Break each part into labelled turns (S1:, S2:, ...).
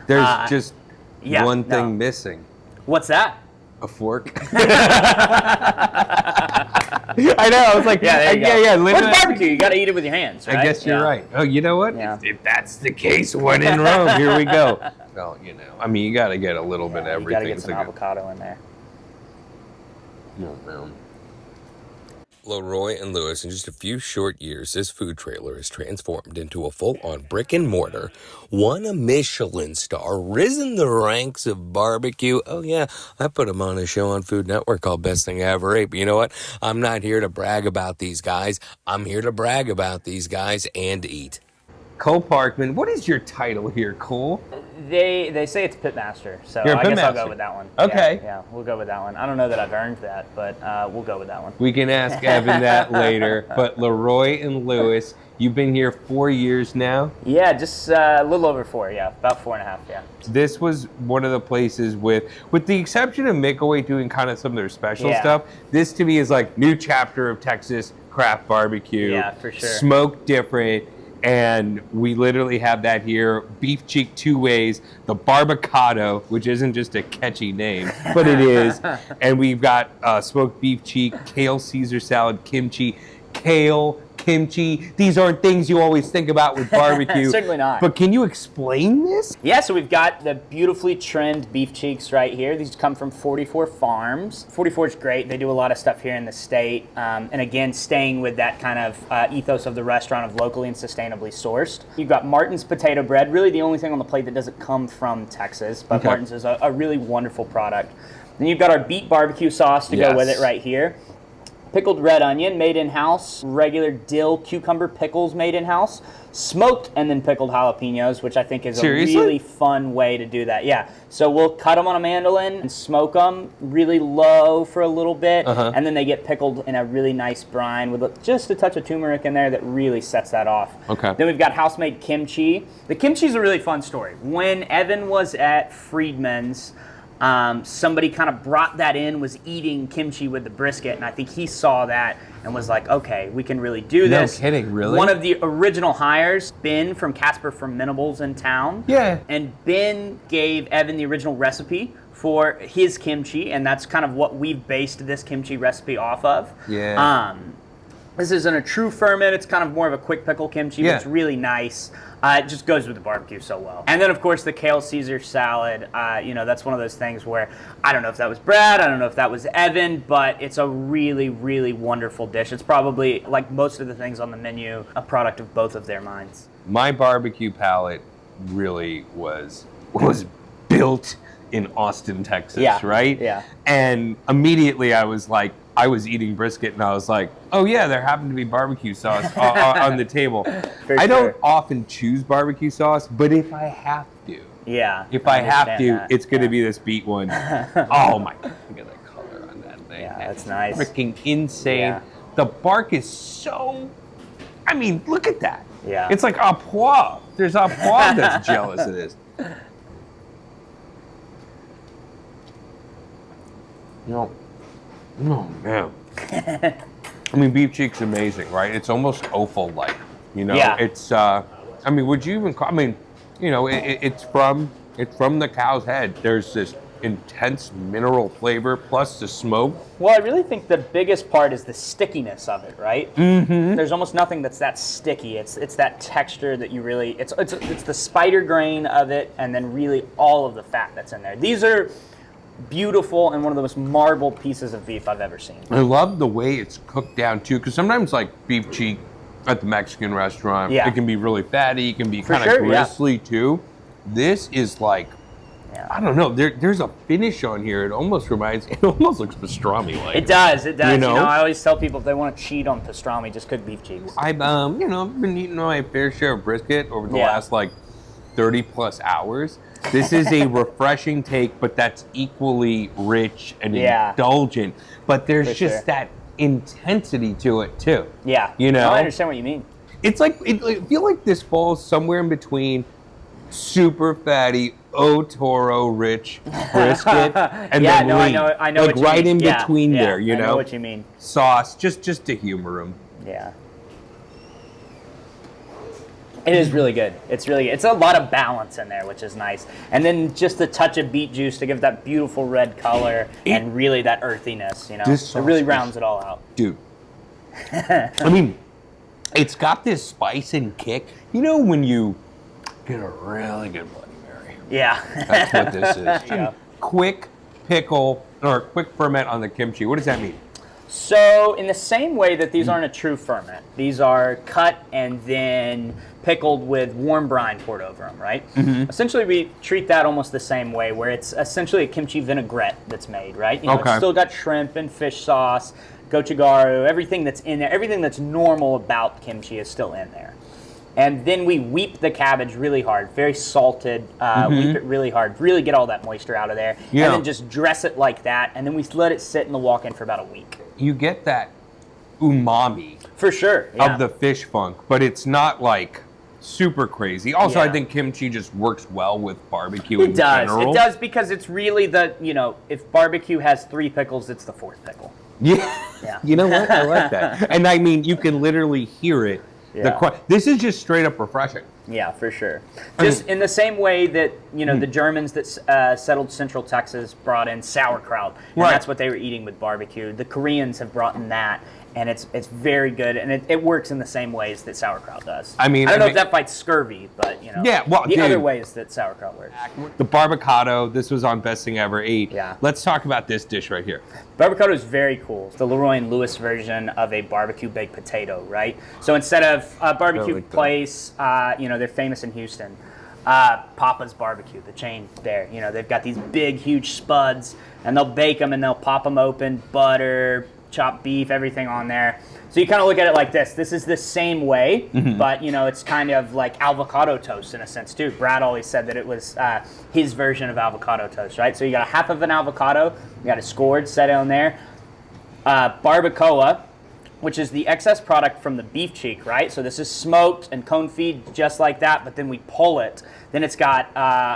S1: There's just one thing missing.
S2: What's that?
S1: A fork. I know. I was like,
S2: yeah.
S1: Literally.
S2: What's barbecue? You got to eat it with your hands, right?
S1: I guess you're right. Oh, you know what?
S2: Yeah.
S1: If that's the case, when in Rome, here we go. Well, I mean, you got to get a little bit of everything.
S2: You got to get some avocado in there.
S1: No, man.
S3: Leroy and Lewis, in just a few short years, this food trailer has transformed into a full-on brick and mortar, won a Michelin Star, risen the ranks of barbecue. Oh yeah, I put them on a show on Food Network called Best Thing I Ever Ate. But you know what? I'm not here to brag about these guys. I'm here to brag about these guys and eat.
S1: Cole Parkman, what is your title here, Cole?
S2: They say it's pitmaster, so
S1: You're a
S2: I guess I'll
S1: pitmaster.
S2: go with that one.
S1: Okay.
S2: Yeah, we'll go with that one. I don't know that I've earned that, but we'll go with that one.
S1: We can ask Evan that later. But Leroy and Lewis, you've been here 4 years now?
S2: Yeah, just a little over 4, about 4.5, yeah.
S1: This was one of the places with the exception of Michelin doing kind of some of their special stuff, this to me is like new chapter of Texas craft barbecue.
S2: Yeah, for sure.
S1: Smoked different. And we literally have that here. Beef cheek 2 ways, the barvocado, which isn't just a catchy name, but it is. And we've got smoked beef cheek, kale Caesar salad, kimchi, kale, kimchi. These aren't things you always think about with barbecue.
S2: Certainly not.
S1: But can you explain this?
S2: Yeah, so we've got the beautifully trimmed beef cheeks right here. These come from 44 Farms. 44 is great. They do a lot of stuff here in the state. And again, staying with that kind of ethos of the restaurant of locally and sustainably sourced. You've got Martin's potato bread, really the only thing on the plate that doesn't come from Texas, but Martin's is a really wonderful product. Then you've got our beet barbecue sauce to go with it right here. Pickled red onion made in-house, regular dill cucumber pickles made in-house, smoked and then pickled jalapenos, which I think is a really fun way to do that. Yeah, so we'll cut them on a mandolin and smoke them really low for a little bit, and then they get pickled in a really nice brine with just a touch of turmeric in there that really sets that off.
S1: Okay.
S2: Then we've got house-made kimchi. The kimchi is a really fun story. When Evan was at Friedman's, somebody kind of brought that in, was eating kimchi with the brisket, and I think he saw that and was like, okay, we can really do this.
S1: No kidding, really?
S2: One of the original hires, Ben from Casper Fermentables in town.
S1: Yeah.
S2: And Ben gave Evan the original recipe for his kimchi, and that's kind of what we've based this kimchi recipe off of.
S1: Yeah.
S2: This isn't a true ferment. It's kind of more of a quick pickle kimchi, but it's really nice. It just goes with the barbecue so well. And then, of course, the kale Caesar salad. That's one of those things where I don't know if that was Brad, I don't know if that was Evan, but it's a really, really wonderful dish. It's probably, like most of the things on the menu, a product of both of their minds.
S1: My barbecue palate really was built in Austin, Texas, right?
S2: Yeah.
S1: And immediately I was eating brisket and I was like, oh yeah, there happened to be barbecue sauce on the table. I don't often choose barbecue sauce, but if I have to, if I have to, it's going to be this beet one. Oh my God, look at that color on that thing.
S2: Yeah, that's nice.
S1: Freaking insane.
S2: Yeah.
S1: The bark is so, I mean, look at that.
S2: Yeah.
S1: It's like a pois. There's a pois that's jealous of this. No, man. I mean, beef cheek's amazing, right? It's almost offal-like,
S2: Yeah.
S1: It's, would you even call, it's from the cow's head. There's this intense mineral flavor plus the smoke.
S2: Well, I really think the biggest part is the stickiness of it, right? Mm-hmm. There's almost nothing that's that sticky. It's that texture that you really, it's the spider grain of it, and then really all of the fat that's in there. These are beautiful and one of the most marbled pieces of beef I've ever seen.
S1: I love the way it's cooked down too, because sometimes like beef cheek at the Mexican restaurant, it can be really fatty, it can be kind of gristly too. This is like, I don't know, there's a finish on here. It almost looks pastrami-like.
S2: It does. I always tell people if they want to cheat on pastrami, just cook beef cheeks.
S1: I've been eating my fair share of brisket over the last 30 plus hours. This is a refreshing take, but that's equally rich and indulgent. But there's just that intensity to it too.
S2: Yeah. I understand what you mean.
S1: It's like, I feel like this falls somewhere in between super fatty Toro rich brisket and then lean.
S2: I know
S1: like
S2: what you
S1: right
S2: mean.
S1: in between there,
S2: I know what you mean.
S1: Sauce, just to humor them.
S2: Yeah. It is really good. It's really good. It's a lot of balance in there, which is nice. And then just a touch of beet juice to give that beautiful red color and really that earthiness, you know.
S1: This
S2: It really
S1: sauce
S2: rounds it all out.
S1: Dude. I mean, it's got this spice and kick. You know when you get a really good Bloody Mary?
S2: Yeah.
S1: That's what this is.
S2: Yeah.
S1: Quick pickle or quick ferment on the kimchi. What does that mean?
S2: So in the same way that these aren't a true ferment, these are cut and then pickled with warm brine poured over them, right? Essentially, we treat that almost the same way, where it's essentially a kimchi vinaigrette that's made, right? You know,
S1: Okay.
S2: It's still got shrimp and fish sauce, gochugaru, everything that's in there, everything that's normal about kimchi is still in there. And then we weep the cabbage really hard, very salted, weep it really hard, really get all that moisture out of there.
S1: Yeah.
S2: And then just dress it like that, and then we let it sit in the walk-in for about a week.
S1: You get that umami
S2: For sure. Yeah.
S1: of the fish funk, but it's not like super crazy. Also, I
S2: Yeah.
S1: think kimchi just works well with barbecue
S2: It
S1: in
S2: does.
S1: general.
S2: It does because it's really the, you know, if barbecue has 3 pickles, it's the 4th pickle.
S1: Yeah.
S2: Yeah.
S1: You know what? I like that. And I mean, you can literally hear it.
S2: Yeah.
S1: This is just straight up refreshing.
S2: Yeah, for sure. Just in the same way that, you know, the Germans that settled Central Texas brought in sauerkraut, and
S1: Right.
S2: that's what they were eating with barbecue. The Koreans have brought in that, and it's very good, and it works in the same ways that sauerkraut does.
S1: I mean,
S2: I don't know if that fights scurvy, but, you know,
S1: Yeah, well,
S2: the other
S1: dude.
S2: ways that sauerkraut works.
S1: The barvocado, this was on Best Thing I Ever Ate.
S2: Yeah.
S1: Let's talk about this dish right here.
S2: Barvocado is very cool. It's the Leroy and Lewis version of a barbecue baked potato, right? So instead of a barbecue
S1: like that.
S2: place, you know, they're famous in Houston. Papa's Barbecue, the chain there. You know, they've got these big, huge spuds, and they'll bake them and they'll pop them open, butter, chopped beef, everything on there. So you kind of look at it like this. This is the same way, but, you know, it's kind of like avocado toast in a sense, too. Brad always said that it was his version of avocado toast, right? So you got a half of an avocado, you got it scored, set on there. Barbacoa, which is the excess product from the beef cheek, right? So this is smoked and cone-feed just like that, but then we pull it. Then it's got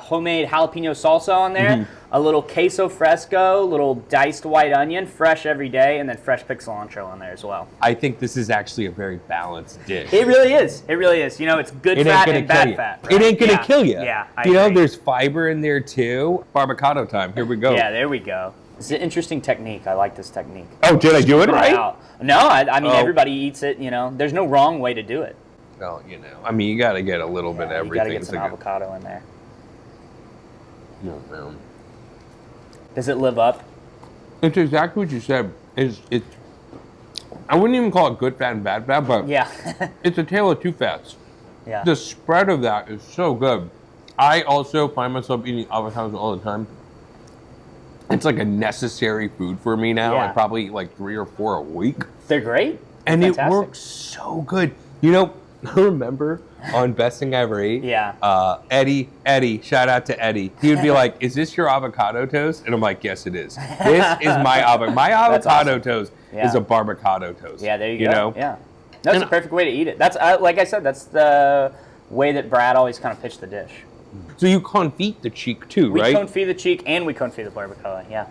S2: homemade jalapeno salsa on there, a little queso fresco, little diced white onion, fresh every day, and then fresh picked cilantro on there as well.
S1: I think this is actually a very balanced dish.
S2: It really is. It really is. You know, it's good fat and bad fat.
S1: It ain't gonna
S2: Yeah.
S1: kill you.
S2: Yeah, I
S1: You know,
S2: agree.
S1: there's fiber in there too. Barvocado time. Here we go.
S2: Yeah, there we go. It's an interesting technique. I like this technique.
S1: Oh, did I do it
S2: Put
S1: right?
S2: out. No, I mean,
S1: Oh.
S2: everybody eats it, you know. There's no wrong way to do it.
S1: Well, you know, I mean, you got to get a little bit of
S2: You
S1: everything.
S2: gotta get some
S1: to go-
S2: avocado in there.
S1: No.
S2: Does it live up?
S1: It's exactly what you said. It's I wouldn't even call it good fat and bad fat, but
S2: Yeah.
S1: it's a tale of two fats.
S2: Yeah.
S1: The spread of that is so good. I also find myself eating avocados all the time. It's like a necessary food for me now.
S2: Yeah.
S1: I probably eat like 3 or 4 a week.
S2: They're great.
S1: And
S2: Fantastic.
S1: it works so good. You know, I remember on Best Thing I Ever Ate,
S2: Yeah.
S1: Eddie, shout out to Eddie. He would be like, "Is this your avocado toast?" And I'm like, "Yes, it is. This is my avocado. My avocado
S2: awesome.
S1: toast
S2: Yeah.
S1: is a barvocado toast."
S2: Yeah, there you
S1: You
S2: go.
S1: know?
S2: Yeah. That's
S1: And-
S2: the perfect way to eat it. That's like I said, that's the way that Brad always kind of pitched the dish.
S1: So you confit the cheek too,
S2: We
S1: right?
S2: confit the cheek and we confit the barbacoa. Yeah.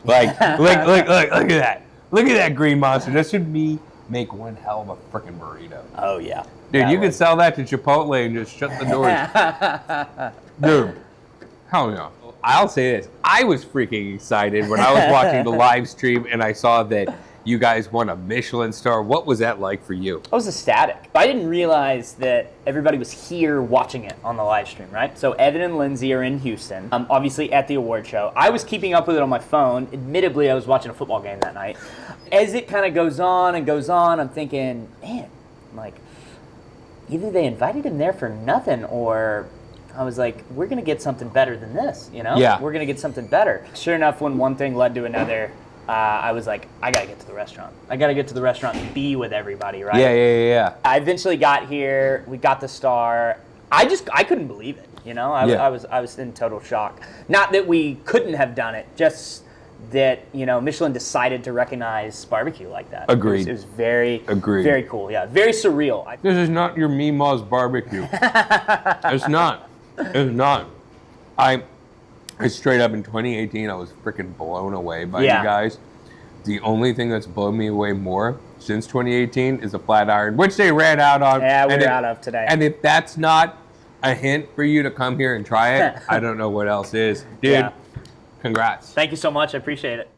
S1: Like, look at that. Look at that green monster. This should make one hell of a freaking burrito.
S2: Oh yeah.
S1: Dude,
S2: That
S1: you
S2: would.
S1: could sell that to Chipotle and just shut the doors. Dude, hell yeah. I'll say this. I was freaking excited when I was watching the live stream and I saw that you guys won a Michelin star. What was that like for you?
S2: I was ecstatic. I didn't realize that everybody was here watching it on the live stream, right? So Evan and Lindsay are in Houston, obviously at the award show. I was keeping up with it on my phone. Admittedly, I was watching a football game that night. As it kind of goes on and goes on, I'm thinking, man, like, either they invited him there for nothing or I was like, we're going to get something better than this, you know?
S1: Yeah.
S2: We're going to get something better. Sure enough, when one thing led to another, I was like, I got to get to the restaurant. I got to get to the restaurant and be with everybody, right?
S1: Yeah.
S2: I eventually got here. We got the star. I couldn't believe it. You know, I was in total shock. Not that we couldn't have done it, just that, you know, Michelin decided to recognize barbecue like that.
S1: Agreed.
S2: It was very,
S1: Agreed.
S2: very cool. Yeah, very surreal.
S1: This is not your Mima's barbecue. It's not. It's not. I straight up in 2018, I was freaking blown away by
S2: Yeah.
S1: you guys. The only thing that's blown me away more, since 2018 is a flat iron, which they ran out on.
S2: Yeah, we're out of today.
S1: And if that's not a hint for you to come here and try it, I don't know what else is. Dude,
S2: Yeah.
S1: congrats.
S2: Thank you so much. I appreciate it.